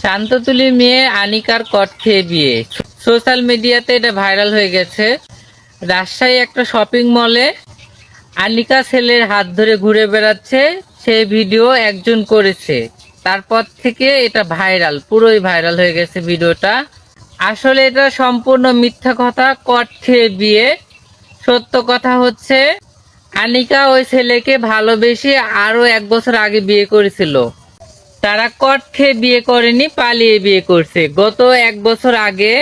শান্ততুলির মেয়ে আনিকার কট খেয়ে বিয়ে। সোশ্যাল মিডিয়াতে এটা ভাইরাল হয়ে গেছে। রাজশাহী একটা শপিং মলে আনিকা ছেলের হাত ধরে ঘুরে বেড়াচ্ছে, সেই ভিডিও একজন করেছে। তারপর থেকে এটা ভাইরাল, পুরোই ভাইরাল হয়ে গেছে ভিডিওটা। আসলে এটা সম্পূর্ণ মিথ্যা কথা, কট খেয়ে বিয়ে। সত্য কথা হচ্ছে আনিকা ওই ছেলেকে ভালোবেসে আরো 1 বছর আগে বিয়ে করেছিল। তারা কট খেয়ে বিয়ে করেনি, পালিয়ে বিয়ে করছে গত 1 বছর আগে।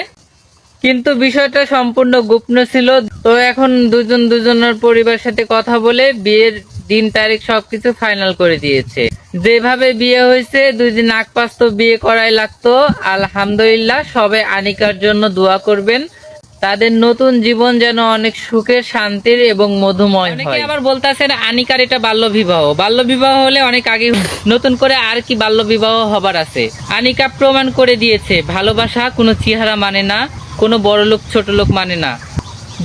কিন্তু বিষয়টা সম্পূর্ণ গোপন ছিল। তো এখন দুজন দুজনের পরিবারের সাথে কথা বলে বিয়ের দিন তারিখ সবকিছু ফাইনাল করে দিয়েছে। যেভাবে বিয়ে হয়েছে 2 দিন আগ পাশ তো বিয়ে করাই লাগতো। আলহামদুলিল্লাহ, সবাই আনিকার জন্য দোয়া করবেন। তাদের নতুন জীবন যেন অনেক সুখের, শান্তির এবং মধুময় হয়। অনেকে আবার বলতেছেন আনিকার এটা বাল্য বিবাহ। বাল্য বিবাহ হলে অনেক আগে, নতুন করে আর কি বাল্য বিবাহ হবার আছে? আনিকা প্রমাণ করে দিয়েছে ভালোবাসা কোনো চেহারা মানে না, কোনো বড় লোক ছোট লোক মানে না।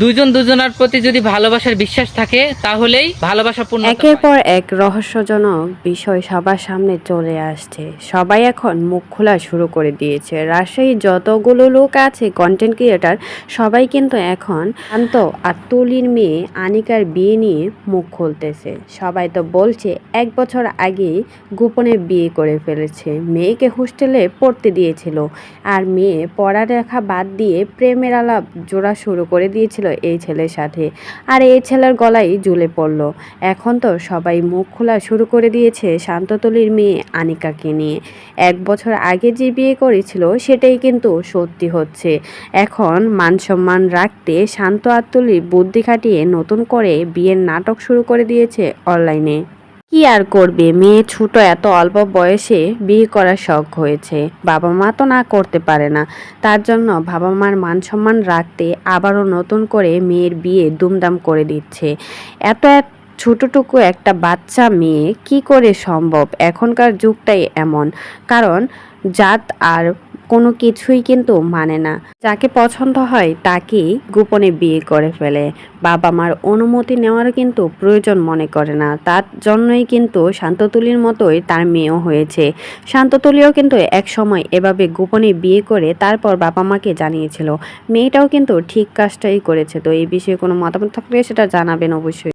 দুজন দুজনের প্রতি যদি ভালোবাসার বিশ্বাস থাকে তাহলেই ভালোবাসা পূর্ণতা পায়। একের পর এক রহস্যজনক বিষয় সবার সামনে চলে আসছে। সবাই এখন মুখ খোলা শুরু করে দিয়েছে। রাজশাহীর যতগুলো লোক আছে কন্টেন্ট ক্রিয়েটার, সবাই কিন্তু এখন শান্ত আর তুলির মেয়ে আনিকার বিয়ে নিয়ে মুখ খুলতেছে। সবাই তো বলছে 1 বছর আগেই গোপনে বিয়ে করে ফেলেছে। মেয়েকে হোস্টেলে পড়তে দিয়েছিল, আর মেয়ে পড়ালেখা বাদ দিয়ে প্রেমের আলাপ জোড়া শুরু করে দিয়েছিল এই ছেলের সাথে, আর এই ছেলের গলায় ঝুলে পড়ল। এখন তো সবাই মুখ খোলা শুরু করে দিয়েছে শান্ততুলির মেয়ে আনিকাকে নিয়ে। 1 বছর আগে যে বিয়ে করেছিল সেটাই কিন্তু সত্যি হচ্ছে। এখন মান সম্মান রাখতে শান্ত আর তুলি বুদ্ধি খাটিয়ে নতুন করে বিয়ের নাটক শুরু করে দিয়েছে অনলাইনে। কি আর করবে, মেয়ে ছোট, এত অল্প বয়সে বিয়ে করার শখ হয়েছে। বাবা মা তো না করতে পারে না, তার জন্য বাবা মার মান সম্মান রাখতে আবারও নতুন করে মেয়ের বিয়ে দুমদাম করে দিচ্ছে। এত ছোটটুকু একটা বাচ্চা মেয়ে কি করে সম্ভব? এখনকার যুগটাই এমন, কারণ জাত আর কোনো কিছুই কিন্তু মানে না। যাকে পছন্দ হয় তাকেই গোপনে বিয়ে করে ফেলে। বাবা মার অনুমতি নেওয়ারও কিন্তু প্রয়োজন মনে করে না। তার জন্যই কিন্তু শান্ততুলির মতোই তার মেয়েও হয়েছে। শান্ততুলিও কিন্তু এক সময় এভাবে গোপনে বিয়ে করে তারপর বাবা মাকে জানিয়েছিল। মেয়েটাও কিন্তু ঠিক কাজটাই করেছে। তো এই বিষয়ে কোনো মতামত থাকলে সেটা জানাবেন অবশ্যই।